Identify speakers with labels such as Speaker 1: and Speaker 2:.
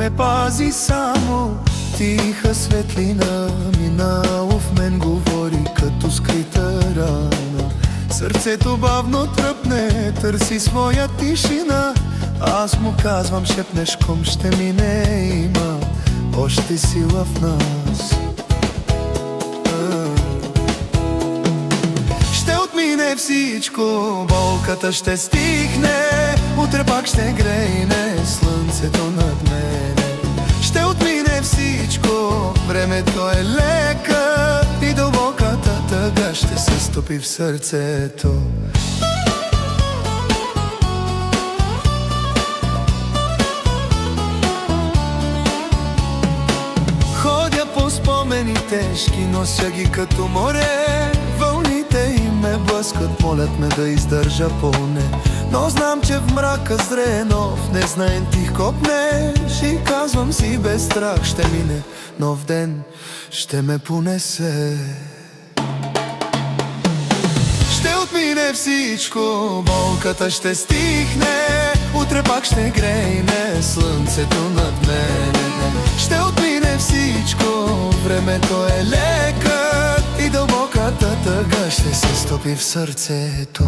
Speaker 1: ме пази само тиха светлина. Минало в мен говори като скрита рана. Сърцето бавно тръпне, търси своя тишина. Аз му казвам, шепнешком ще мине, има още сила в нас. Ще отмине всичко, болката ще стихне, утре пак ще грейне слънцето над мене. Ще отмине всичко, времето е лека и дълбоката тъга ще се стопи в сърцето. Ходя по спомени тежки, нося ги като море. Вълните им ме блъскат, молят ме да издържа поне. Но знам, че в мрака зрее нов незнаен тих копнеш. И казвам си, без страх ще мине, нов ден ще ме понесе. Ще отмине всичко, болката ще стихне, утре пак ще грейне слънцето над мене. Ще отмине всичко, времето е лека и дълбоката тъга ще се стопи в сърцето.